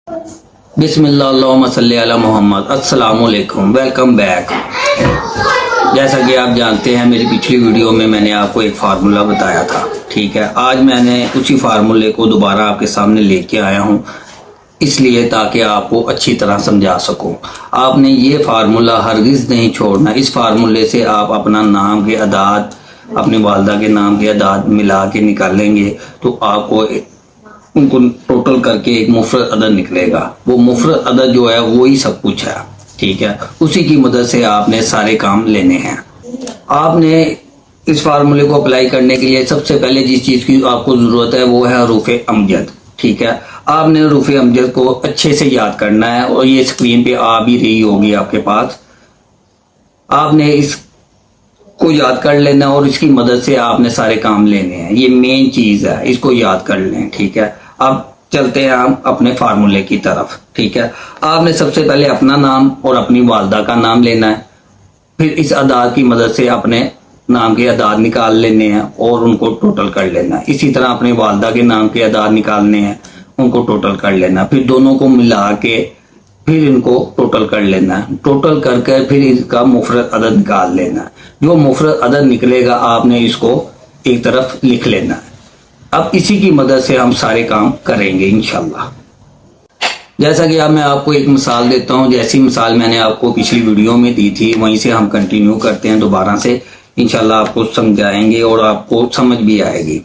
बिस्मिल्लाह अल्लाहुम्मा सल्ली अला मोहम्मद। अस्सलाम वालेकुम, वेलकम बैक। जैसा कि आप जानते हैं, मेरी पिछली वीडियो में मैंने आपको एक फार्मूला बताया था, ठीक है। आज मैंने उसी फार्मूले को दोबारा आपके सामने लेके आया हूँ, इसलिए ताकि आपको अच्छी तरह समझा सकूं। आपने ये फार्मूला हरगिज़ नहीं छोड़ना। इस फार्मूले से आप अपना नाम के अदाद, अपने वालदा के नाम के अदाद मिला के निकालेंगे तो आपको उनको टोटल करके एक मुफरद अदद निकलेगा। वो मुफरद अदद जो है वो ही सब कुछ है, ठीक है। उसी की मदद से आपने सारे काम लेने हैं। आपने इस फार्मूले को अप्लाई करने के लिए सबसे पहले जिस चीज़ की आपको ज़रूरत है वो है हरूफ अमजद, ठीक है। आपने हरूफ अमजद को अच्छे से याद करना है और ये स्क्रीन पे आ भी रही होगी आपके पास। आपने इसको याद कर लेना और इसकी मदद से आपने सारे काम लेने हैं। ये मेन चीज़ है, इसको याद कर लें, ठीक है। अब चलते हैं हम अपने फार्मूले की तरफ, ठीक है। आपने सबसे पहले अपना नाम और अपनी वालदा का नाम लेना है, फिर इस अदाद की मदद से अपने नाम के अदाद निकाल लेने हैं और उनको टोटल कर लेना है। इसी तरह अपने वालदा के नाम के अदाद निकालने हैं, उनको टोटल कर लेना, फिर दोनों को मिला के फिर इनको टोटल कर लेना है। टोटल करके फिर इसका मुफरद अदद निकाल लेना है। जो मुफरद अदद निकलेगा आपने इसको एक तरफ लिख लेना है। अब इसी की मदद से हम सारे काम करेंगे इंशाल्लाह। जैसा कि अब मैं आपको एक मिसाल देता हूँ, जैसी मिसाल मैंने आपको पिछली वीडियो में दी थी वहीं से हम कंटिन्यू करते हैं दोबारा से। इंशाल्लाह आपको समझाएंगे और आपको समझ भी आएगी।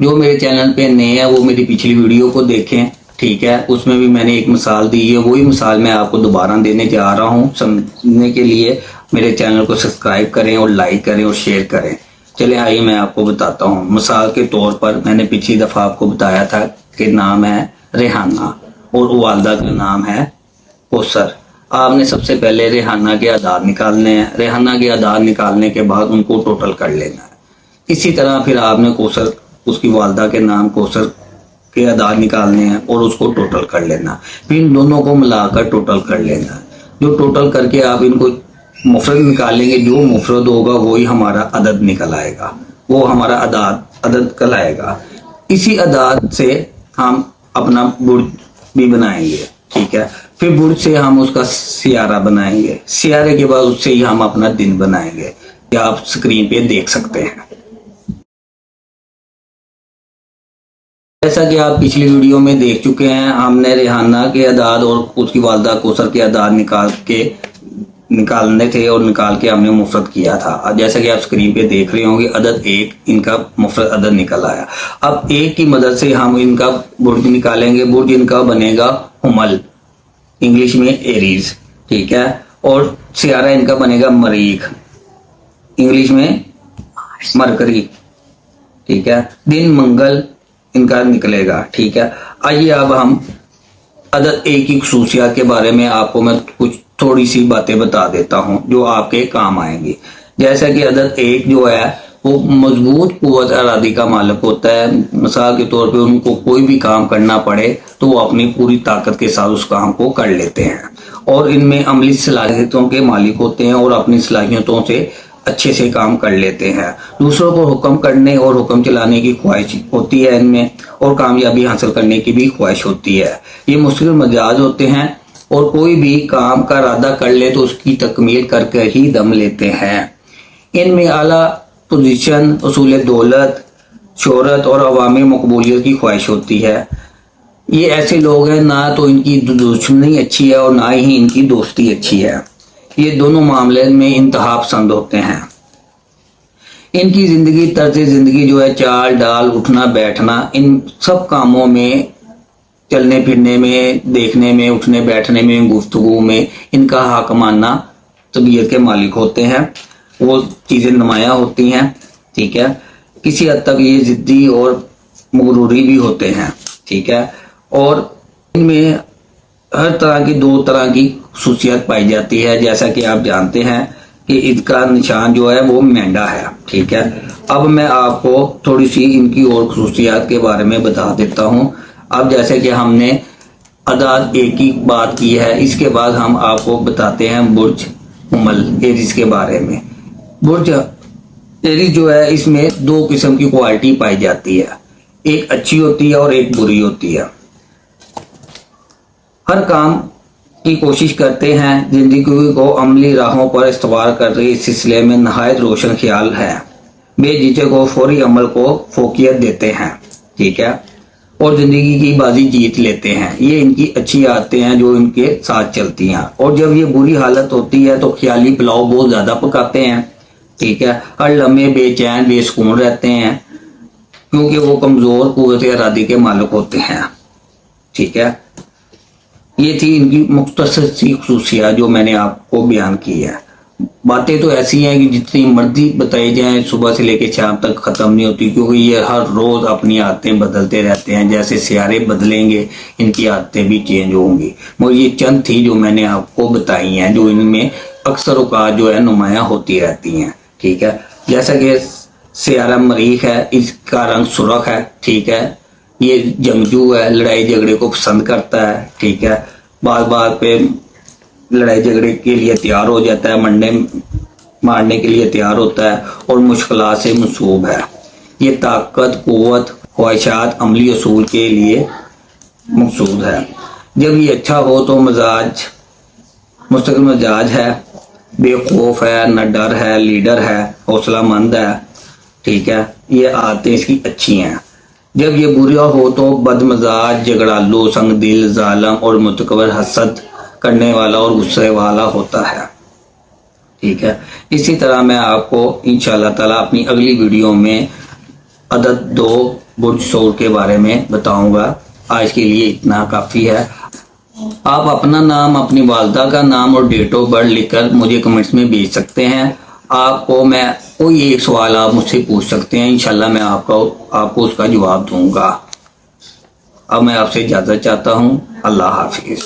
जो मेरे चैनल पे नए हैं वो मेरी पिछली वीडियो को देखें, ठीक है। उसमें भी मैंने एक मिसाल दी है, वही मिसाल मैं आपको दोबारा देने जा रहा हूँ। समझने के लिए मेरे चैनल को सब्सक्राइब करें और लाइक करें और शेयर करें। चले आइए मैं आपको बताता हूँ। मिसाल के तौर पर मैंने पिछली दफ़ा आपको बताया था कि नाम है रेहाना और वालदा का नाम है कौसर। आपने सबसे पहले रेहाना के अदाद निकालने हैं। रेहाना के अदाद निकालने के बाद उनको टोटल कर लेना है। इसी तरह फिर आपने कौसर, उसकी वालदा के नाम कौसर के अदाद निकालने हैं और उसको टोटल कर लेना। फिर इन दोनों को मिलाकर टोटल कर लेना। जो टोटल करके आप इनको मुफरद निकालेंगे, जो मुफरद होगा वही हमारा अदद निकल आएगा, वो हमारा अदद कहलाएगा। इसी अदाद से हम अपना बुर्ज भी बनाएंगे, ठीक है। फिर बुर्ज से हम उसका सियारा बनाएंगे। सियारे के बाद उससे ही हम अपना दिन बनाएंगे। ये आप स्क्रीन पे देख सकते हैं। जैसा कि आप पिछली वीडियो में देख चुके हैं, हमने रेहाना के अदाद और उसकी वालदा कौसर के अदाद निकालने थे और निकाल के हमने मुफरद किया था। जैसा कि आप स्क्रीन पे देख रहे होंगे, अदद एक इनका मुफरद अदद निकल आया। अब एक की मदद से हम इनका बुर्ज निकालेंगे। बुर्ज इनका बनेगा हुमल, इंग्लिश में एरीज, ठीक है। और सियारा इनका बनेगा मरीख, इंग्लिश में मरकरी, ठीक है। दिन मंगल इनका निकलेगा, ठीक है। आइए अब हम अदद एक की खुसूसियात के बारे में आपको मैं कुछ थोड़ी सी बातें बता देता हूं जो आपके काम आएंगी। जैसा कि अदद एक जो है वो मजबूत कुव्वत इरादी का मालिक होता है। मिसाल के तौर पे उनको कोई भी काम करना पड़े तो वो अपनी पूरी ताकत के साथ उस काम को कर लेते हैं और इनमें अमली सलाहियतों के मालिक होते हैं और अपनी सलाहियतों से अच्छे से काम कर लेते हैं। दूसरों को हुक्म करने और हुक्म चलाने की ख्वाहिश होती है इनमें और कामयाबी हासिल करने की भी ख्वाहिश होती है। ये मुश्किल मिजाज होते हैं और कोई भी काम का इरादा कर ले तो उसकी तकमील करके ही दम लेते हैं। इनमें आला पोजीशन, उसूल दौलत, शोहरत और अवामी मकबूलियत की ख्वाहिश होती है। ये ऐसे लोग हैं ना तो इनकी दुश्मनी अच्छी है और ना ही इनकी दोस्ती अच्छी है। ये दोनों मामले में इंतहा पसंद होते हैं। इनकी जिंदगी, तर्ज जिंदगी जो है, चाल डाल, उठना बैठना, इन सब कामों में, चलने फिरने में, देखने में, उठने बैठने में, गुफ्तगू में इनका हाकमाना तबीयत के मालिक होते हैं। वो चीज़ें नुमायाँ होती हैं, ठीक है। किसी हद तक ये जिद्दी और मगरूरी भी होते हैं, ठीक है। और इनमें हर तरह की, दो तरह की खुसूसियत पाई जाती है। जैसा कि आप जानते हैं कि इसका निशान जो है वो मेंढा है, ठीक है। अब मैं आपको थोड़ी सी इनकी और खुसूसियात के बारे में बता देता हूँ। अब जैसे कि हमने अदाद एक की बात की है, इसके बाद हम आपको बताते हैं बुर्ज हुमल एरीज के बारे में। बुर्ज एरीज जो है, इसमें दो किस्म की क्वालिटी पाई जाती है, एक अच्छी होती है और एक बुरी होती है। ہر کام کی کوشش کرتے ہیں، زندگی کو عملی راہوں پر استوار کر رہی اس سلسلے میں نہایت روشن خیال ہے، بے جھجک و فوری عمل کو فوقیت دیتے ہیں، ٹھیک ہے، اور زندگی کی بازی جیت لیتے ہیں۔ یہ ان کی اچھی عادتیں ہیں جو ان کے ساتھ چلتی ہیں۔ اور جب یہ بری حالت ہوتی ہے تو خیالی پلاؤ بہت زیادہ پکاتے ہیں، ٹھیک ہے، ہر لمحے بے چین بے سکون رہتے ہیں، کیونکہ وہ کمزور قوت ارادی کے مالک ہوتے ہیں، ٹھیک ہے۔ یہ تھی ان کی مختصر سی خصوصیات جو میں نے آپ کو بیان کی ہے۔ باتیں تو ایسی ہیں کہ جتنی مرضی بتائی جائیں صبح سے لے کے شام تک ختم نہیں ہوتی، کیونکہ یہ ہر روز اپنی عادتیں بدلتے رہتے ہیں، جیسے سیارے بدلیں گے ان کی عادتیں بھی چینج ہوں گی۔ مگر یہ چند تھی جو میں نے آپ کو بتائی ہیں، جو ان میں اکثر اوقات جو ہے نمایاں ہوتی رہتی ہیں، ٹھیک ہے۔ جیسا کہ سیارہ مریخ ہے، اس کا رنگ سرخ ہے، ٹھیک ہے، یہ جنگجو ہے، لڑائی جھگڑے کو پسند کرتا ہے، ٹھیک ہے، بار بار پہ لڑائی جھگڑے کے لیے تیار ہو جاتا ہے، مارنے کے لیے تیار ہوتا ہے اور مشکلات سے منسوب ہے۔ یہ طاقت، قوت، خواہشات، عملی اصول کے لیے مقصود ہے۔ جب یہ اچھا ہو تو مستقل مزاج ہے، بے خوف ہے، نہ ڈر ہے، لیڈر ہے، حوصلہ مند ہے، ٹھیک ہے، یہ عادتیں اس کی اچھی ہیں۔ جب یہ برا ہو تو بد مزاج، جھگڑالو، سنگ دل، ظالم اور متکبر، حسد کرنے والا اور غصے والا ہوتا ہے، ٹھیک ہے۔ اسی طرح میں آپ کو انشاءاللہ تعالی اپنی اگلی ویڈیو میں عدد 2 برج ثور کے بارے میں بتاؤں گا۔ آج کے لیے اتنا کافی ہے۔ آپ اپنا نام، اپنی والدہ کا نام اور ڈیٹ آف برتھ لکھ کر مجھے کمنٹس میں بھیج سکتے ہیں۔ آپ کو میں کوئی ایک سوال آپ مجھ سے پوچھ سکتے ہیں، انشاءاللہ میں آپ کو اس کا جواب دوں گا۔ اب میں آپ سے اجازت چاہتا ہوں۔ اللہ حافظ۔